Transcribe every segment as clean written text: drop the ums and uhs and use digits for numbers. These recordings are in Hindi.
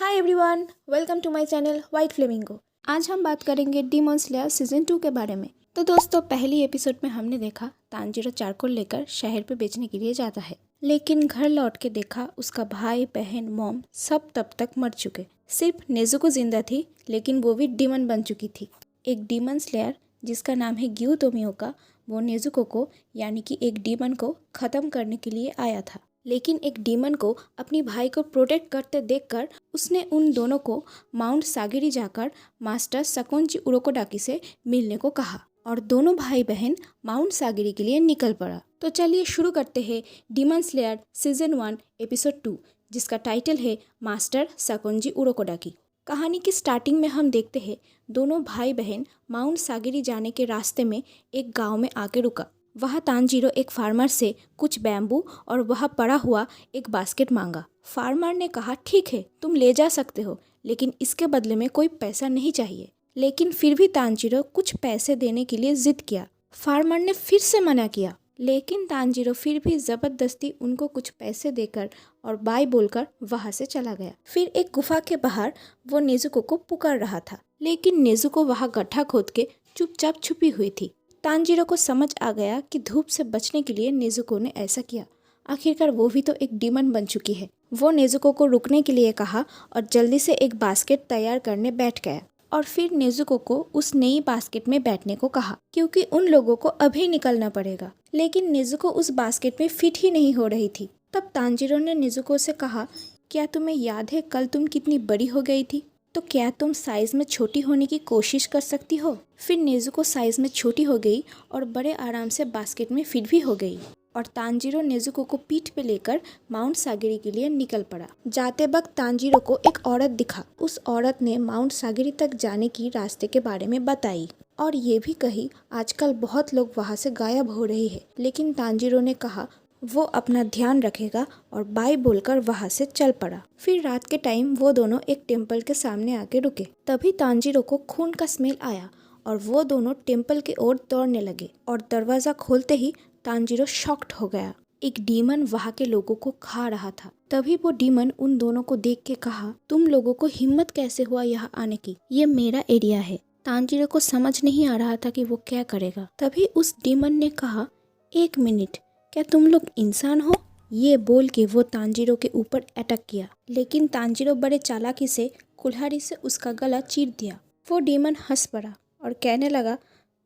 Hi everyone, welcome to my channel white flamingo. आज हम बात करेंगे डीमन स्लेयर सीजन 2 के बारे में। तो दोस्तों, पहली एपिसोड में हमने देखा तांजीरो चारकोल लेकर शहर पे बेचने के लिए जाता है, लेकिन घर लौट के देखा उसका भाई बहन मॉम सब तब तक मर चुके। सिर्फ नेजुको जिंदा थी, लेकिन वो भी डीमन बन चुकी थी। एक डीमन स्लेयर जिसका नाम है ग्यू तोमियोका, वो नेजुको को यानी कि एक डीमन को खत्म करने के लिए आया था। लेकिन एक डीमन को अपनी भाई को प्रोटेक्ट करते देखकर उसने उन दोनों को माउंट सागिरी जाकर मास्टर सकोंजी उरोकोडाकी से मिलने को कहा और दोनों भाई बहन माउंट सागिरी के लिए निकल पड़ा। तो चलिए शुरू करते हैं डीमन स्लेयर सीजन 1 एपिसोड 2, जिसका टाइटल है मास्टर सकोंजी उरोकोडाकी। कहानी की स्टार्टिंग में हम देखते हैं दोनों भाई बहन माउंट सागिरी जाने के रास्ते में एक गाँव में आके रुका। वहाँ तांजीरो एक फार्मर से कुछ बैम्बू और वहाँ पड़ा हुआ एक बास्केट मांगा। फार्मर ने कहा, ठीक है, तुम ले जा सकते हो, लेकिन इसके बदले में कोई पैसा नहीं चाहिए। लेकिन फिर भी तांजीरो कुछ पैसे देने के लिए जिद किया। फार्मर ने फिर से मना किया, लेकिन तांजीरो फिर भी जबरदस्ती उनको कुछ पैसे देकर और बाय बोलकर वहाँ से चला गया। फिर एक गुफा के बाहर वो नेजुको को पुकार रहा था, लेकिन नेजुको वहाँ गड्ढा खोद के चुपचाप छुपी हुई थी। तांजीरो को समझ आ गया कि धूप से बचने के लिए नेजुको ने ऐसा किया। आखिरकार वो भी तो एक डीमन बन चुकी है। वो नेजुको को रुकने के लिए कहा और जल्दी से एक बास्केट तैयार करने बैठ गया और फिर नेजुको को उस नई बास्केट में बैठने को कहा, क्योंकि उन लोगों को अभी निकलना पड़ेगा। लेकिन नेजुको उस बास्केट में फिट ही नहीं हो रही थी। तब तांजीरो ने नेजुको से कहा, क्या तुम्हें याद है कल तुम कितनी बड़ी हो गई थी? तो क्या तुम साइज में छोटी होने की कोशिश कर सकती हो? फिर नेजुको साइज में छोटी हो गई और बड़े आराम से बास्केट में फिट भी हो गई और तांजीरो नेजुको को पीठ पे लेकर माउंट सागिरी के लिए निकल पड़ा। जाते वक्त तांजीरो को एक औरत दिखा। उस औरत ने माउंट सागिरी तक जाने की रास्ते के बारे में बताई और ये भी कही आजकल बहुत लोग वहाँ से गायब हो रहे हैं। लेकिन तांजीरो ने कहा वो अपना ध्यान रखेगा और बाय बोलकर वहाँ से चल पड़ा। फिर रात के टाइम वो दोनों एक टेम्पल के सामने आके रुके। तभी तांजीरो को खून का स्मेल आया और वो दोनों टेम्पल की ओर दौड़ने लगे और दरवाजा खोलते ही तांजीरो शॉक्ड हो गया। एक डीमन वहाँ के लोगों को खा रहा था। तभी वो डीमन उन दोनों को देख के कहा, तुम लोगों को हिम्मत कैसे हुआ यहाँ आने की? ये मेरा एरिया है। तांजीरो को समझ नहीं आ रहा था कि वो क्या करेगा। तभी उस डीमन ने कहा, एक मिनट, क्या तुम लोग इंसान हो? ये बोल के वो तांजीरो के ऊपर अटैक किया, लेकिन तांजीरो बड़े चालाकी से कुल्हाड़ी से उसका गला चीर दिया। वो डीमन हंस पड़ा और कहने लगा,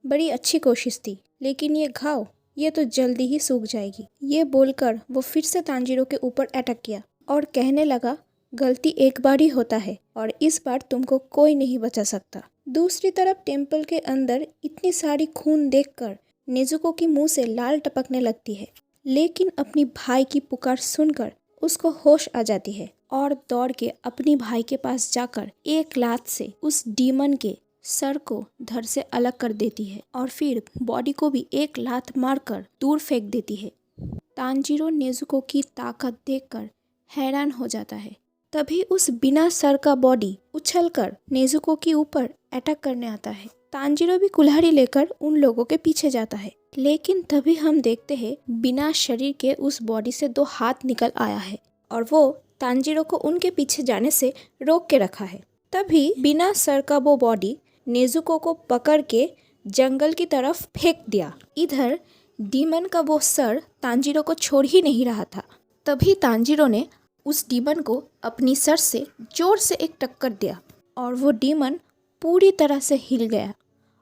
बड़ी अच्छी कोशिश थी, लेकिन ये घाव ये तो जल्दी ही सूख जाएगी। ये बोलकर वो फिर से तांजीरो के ऊपर अटैक किया और कहने लगा, गलती एक बार ही होता है और इस बार तुमको कोई नहीं बचा सकता। दूसरी तरफ टेम्पल के अंदर इतनी सारी खून देखकर नेजुको की मुंह से लाल टपकने लगती है, लेकिन अपनी भाई की पुकार सुनकर उसको होश आ जाती है और दौड़ के अपनी भाई के पास जाकर एक लात से उस डीमन के सर को धड़ से अलग कर देती है और फिर बॉडी को भी एक लात मारकर दूर फेंक देती है। तांजीरो नेजुको की ताकत देखकर हैरान हो जाता है। तभी उस बिना सर का बॉडी उछलकर नेजुको के ऊपर अटैक करने आता है। तांजीरो भी कुल्हाड़ी लेकर उन लोगों के पीछे जाता है, लेकिन तभी हम देखते हैं बिना शरीर के उस बॉडी से दो हाथ निकल आया है और वो तांजीरो को उनके पीछे जाने से रोक के रखा है। तभी बिना सर का वो बॉडी नेजुको को पकड़ के जंगल की तरफ फेंक दिया। इधर डीमन का वो सर तांजीरो को छोड़ ही नहीं रहा था। तभी तांजीरो ने उस डीमन को अपनी सर से जोर से एक टक्कर दिया और वो डीमन पूरी तरह से हिल गया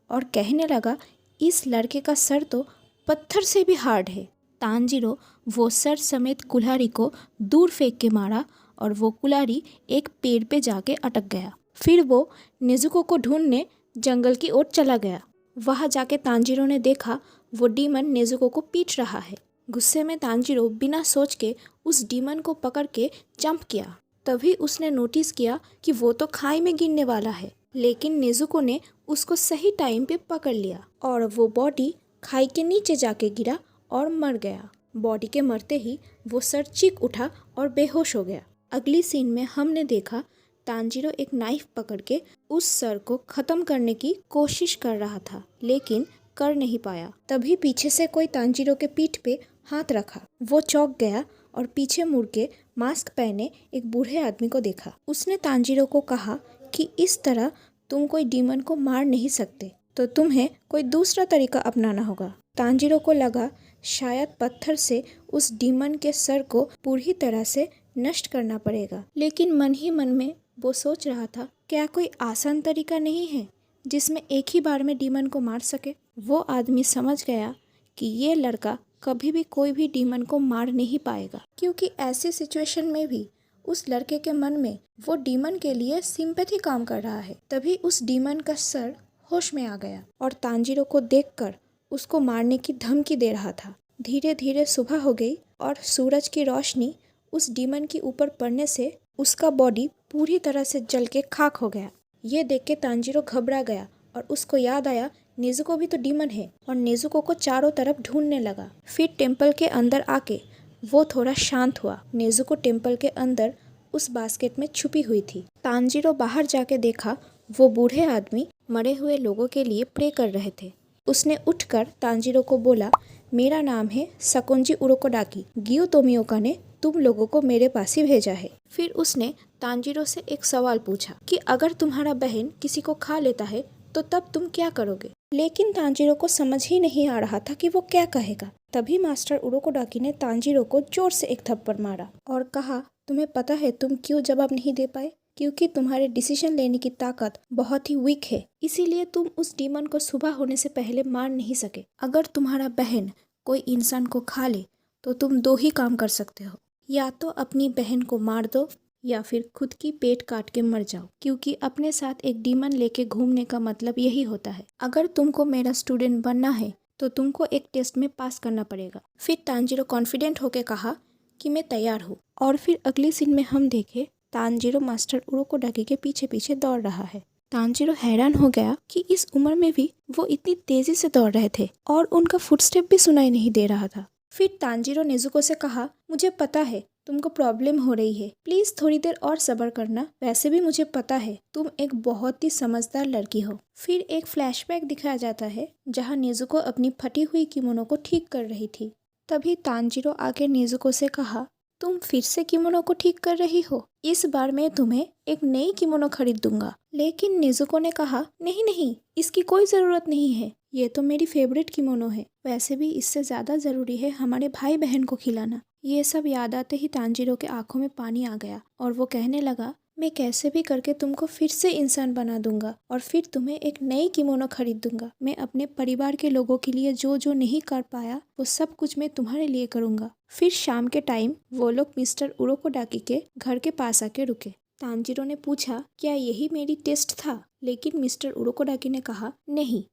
और कहने लगा, इस लड़के का सर तो पत्थर से भी हार्ड है। तांजीरो वो सर समेत कुल्हाड़ी को दूर फेंक के मारा और वो कुल्हाड़ी एक पेड़ पे जाके अटक गया। फिर वो नेजुको को ढूंढने जंगल की ओर चला गया। वहाँ जाके तांजीरो ने देखा वो डीमन नेजुको को पीट रहा है। गुस्से में तांजीरो बिना सोच के उस डीमन को पकड़ के जंप किया। तभी उसने नोटिस किया कि वो तो खाई में गिरने वाला है, लेकिन नेजुको ने उसको सही टाइम पे पकड़ लिया और वो बॉडी खाई के नीचे जाके गिरा और मर गया। बॉडी के मरते ही वो सर चीख उठा और बेहोश हो गया। अगली सीन में हमने देखा तांजीरो एक नाइफ पकड़ के उस सर को खत्म करने की कोशिश कर रहा था, लेकिन कर नहीं पाया। तभी पीछे से कोई तांजीरो के पीठ पे हाथ रखा। वो चौंक गया और पीछे मुड़ के मास्क पहने एक बूढ़े आदमी को देखा। उसने तांजीरो को कहा कि इस तरह तुम कोई डीमन को मार नहीं सकते, तो तुम्हें कोई दूसरा तरीका अपनाना होगा। तांजीरो को लगा शायद पत्थर से उस डीमन के सर को पूरी तरह से नष्ट करना पड़ेगा, लेकिन मन ही मन में वो सोच रहा था, क्या कोई आसान तरीका नहीं है जिसमें एक ही बार में डीमन को मार सके। वो आदमी समझ गया कि ये लड़का कभी भी कोई भी डीमन को मार नहीं पाएगा, क्योंकि ऐसी सिचुएशन में भी उस लड़के के मन में वो डीमन के लिए सिंपैथी काम कर रहा है। तभी उस डीमन का सर होश में आ गया और तांजीरो को देखकर उसको मारने की धमकी दे रहा था। धीरे धीरे सुबह हो गई और सूरज की रोशनी उस डीमन के ऊपर पड़ने से उसका बॉडी पूरी तरह से जल के खाक हो गया। ये देख के तांजीरो घबरा गया और उसको याद आया नेजुको भी तो डीमन है, और नेजुको को चारों तरफ ढूंढने लगा। फिर टेम्पल के अंदर आके वो थोड़ा शांत हुआ। नेजुको टेम्पल के अंदर उस बास्केट में छुपी हुई थी। तांजीरो बाहर जाके देखा वो बूढ़े आदमी मरे हुए लोगों के लिए प्रे कर रहे थे। उसने उठकर तांजीरो को बोला, मेरा नाम है सकुंजी उरोकोडाकी, गियो तोमियोका ने तुम लोगों को मेरे पास ही भेजा है। फिर उसने तांजीरो से एक सवाल पूछा कि अगर तुम्हारा बहन किसी को खा लेता है तो तब तुम क्या करोगे। लेकिन तांजीरो को समझ ही नहीं आ रहा था कि वो क्या कहेगा। तभी मास्टर उरोकोडाकी ने तांजीरो को जोर से एक थप्पड़ मारा और कहा, तुम्हें पता है तुम क्यों जवाब नहीं दे पाए? क्योंकि तुम्हारे डिसीजन लेने की ताकत बहुत ही वीक है, इसीलिए तुम उस डीमन को सुबह होने से पहले मार नहीं सके। अगर तुम्हारा बहन कोई इंसान को खा ले तो तुम दो ही काम कर सकते हो, या तो अपनी बहन को मार दो या फिर खुद की पेट काट के मर जाओ, क्योंकि अपने साथ एक डीमन लेके घूमने का मतलब यही होता है। अगर तुमको मेरा स्टूडेंट बनना है तो तुमको एक टेस्ट में पास करना पड़ेगा। फिर तांजीरो कॉन्फिडेंट होकर कहा कि मैं तैयार हूँ। और फिर अगली सीन में हम देखे तांजीरो मास्टर उरोकोडाकी के पीछे पीछे दौड़ रहा है। तांजीरो हैरान हो गया कि इस उम्र में भी वो इतनी तेजी से दौड़ रहे थे और उनका फुटस्टेप भी सुनाई नहीं दे रहा था। फिर तांजीरो नेजुको से कहा, मुझे पता है तुमको प्रॉब्लम हो रही है, प्लीज थोड़ी देर और सब्र करना। वैसे भी मुझे पता है तुम एक बहुत ही समझदार लड़की हो। फिर एक फ्लैशबैक दिखाया जाता है जहाँ नेजुको अपनी फटी हुई किमोनो को ठीक कर रही थी। तभी तांजीरो आके नेजुको से कहा, तुम फिर से किमोनो को ठीक कर रही हो? इस बार मैं तुम्हें एक नई किमोनो खरीद दूंगा। लेकिन नेजुको ने कहा, नहीं नहीं, इसकी कोई ज़रूरत नहीं है, ये तो मेरी फेवरेट किमोनो है। वैसे भी इससे ज़्यादा ज़रूरी है हमारे भाई बहन को खिलाना। ये सब याद आते ही तांजीरो के आंखों में पानी आ गया और वो कहने लगा, मैं कैसे भी करके तुमको फिर से इंसान बना दूंगा और फिर तुम्हें एक नई किमोनो खरीद दूंगा। मैं अपने परिवार के लोगों के लिए जो जो नहीं कर पाया वो सब कुछ मैं तुम्हारे लिए करूंगा। फिर शाम के टाइम वो लोग मिस्टर उरोकोडाकी के घर के पास आके रुके। तांजीरो ने पूछा, क्या यही मेरी टेस्ट था? लेकिन मिस्टर उरोकोडाकी ने कहा, नहीं,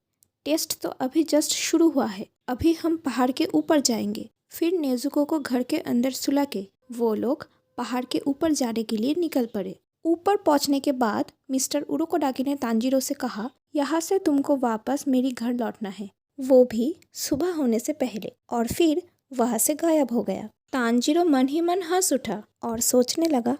टेस्ट तो अभी जस्ट शुरू हुआ है, अभी हम पहाड़ के ऊपर जाएंगे। फिर नेजुको को घर के अंदर सुला के वो लोग पहाड़ के ऊपर जाने के लिए निकल पड़े। ऊपर पहुंचने के बाद मिस्टर उरोकोडाकी ने तांजीरो से कहा, यहाँ से तुमको वापस मेरी घर लौटना है, वो भी सुबह होने से पहले। और फिर वहाँ से गायब हो गया। तांजीरो मन ही मन हंस उठा और सोचने लगा,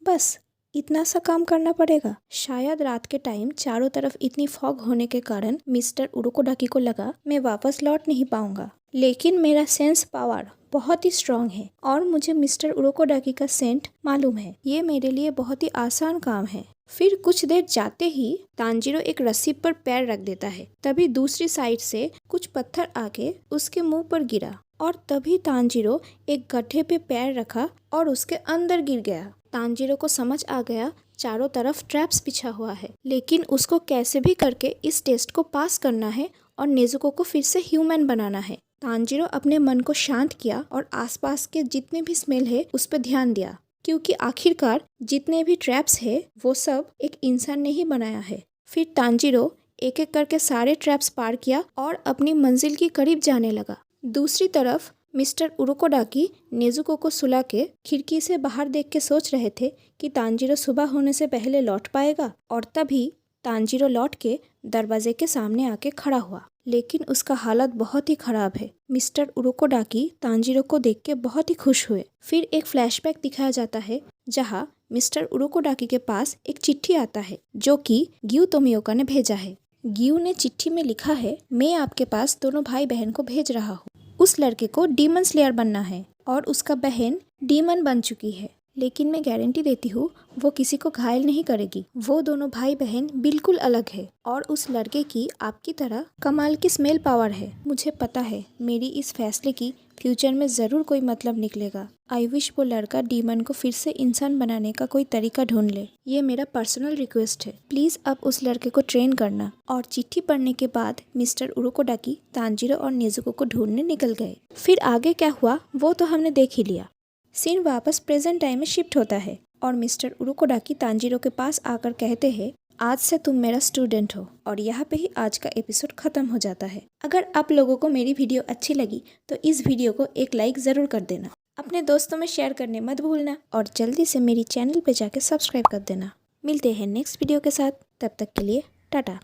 बस इतना सा काम करना पड़ेगा। शायद रात के टाइम चारों तरफ इतनी फॉग होने के कारण मिस्टर उरोकोडाकी को लगा मैं वापस लौट नहीं पाऊंगा, लेकिन मेरा सेंस पावर बहुत ही स्ट्रांग है और मुझे मिस्टर उरोकोडाकी का सेंट मालूम है, ये मेरे लिए बहुत ही आसान काम है। फिर कुछ देर जाते ही तांजीरो एक रस्सी पर पैर रख देता है। तभी दूसरी साइड से कुछ पत्थर आके उसके मुंह पर गिरा और तभी तांजीरो एक गड्ढे पे पैर रखा और उसके अंदर गिर गया। तांजीरो को समझ आ गया चारों तरफ ट्रैप्स बिछा हुआ है, लेकिन उसको कैसे भी करके इस टेस्ट को पास करना है और नेजुको को फिर से ह्यूमन बनाना है। तांजीरो अपने मन को शांत किया और आसपास के जितने भी स्मेल है उस पर ध्यान दिया, क्योंकि आखिरकार जितने भी ट्रैप्स है वो सब एक इंसान ने ही बनाया है। फिर तांजीरो एक एक करके सारे ट्रैप्स पार किया और अपनी मंजिल के करीब जाने लगा। दूसरी तरफ मिस्टर उरोकोडाकी नेजुको को सुला के खिड़की से बाहर देख के सोच रहे थे कि तांजीरो सुबह होने से पहले लौट पाएगा। और तभी तांजीरो लौट के दरवाजे के सामने आके खड़ा हुआ, लेकिन उसका हालत बहुत ही खराब है। मिस्टर उरोकोडाकी तांजीरो को देख के बहुत ही खुश हुए। फिर एक फ्लैशबैक दिखाया जाता है जहाँ मिस्टर उरोकोडाकी के पास एक चिट्ठी आता है जो कि गियो तोमियोका ने भेजा है। गियो ने चिट्ठी में लिखा है, मैं आपके पास दोनों भाई बहन को भेज रहा हूँ। उस लड़के को डीमन स्लेयर बनना है और उसका बहन डीमन बन चुकी है, लेकिन मैं गारंटी देती हूँ वो किसी को घायल नहीं करेगी। वो दोनों भाई बहन बिल्कुल अलग है और उस लड़के की आपकी तरह कमाल की स्मेल पावर है। मुझे पता है मेरी इस फैसले की फ्यूचर में ज़रूर कोई मतलब निकलेगा। आई विश वो लड़का डीमन को फिर से इंसान बनाने का कोई तरीका ढूंढ ले। ये मेरा पर्सनल रिक्वेस्ट है। प्लीज़ अब उस लड़के को ट्रेन करना। और चिट्ठी पढ़ने के बाद मिस्टर उरोकोडाकी तांजीरो और नेजुको को ढूंढने निकल गए। फिर आगे क्या हुआ वो तो हमने देख ही लिया। सीन वापस प्रेजेंट टाइम में शिफ्ट होता है और मिस्टर उरोकोडाकी तांजीरो के पास आकर कहते हैं, आज से तुम मेरा स्टूडेंट हो। और यहाँ पे ही आज का एपिसोड खत्म हो जाता है। अगर आप लोगों को मेरी वीडियो अच्छी लगी तो इस वीडियो को एक लाइक ज़रूर कर देना। अपने दोस्तों में शेयर करने मत भूलना और जल्दी से मेरी चैनल पे जाके सब्सक्राइब कर देना। मिलते हैं नेक्स्ट वीडियो के साथ, तब तक के लिए टाटा।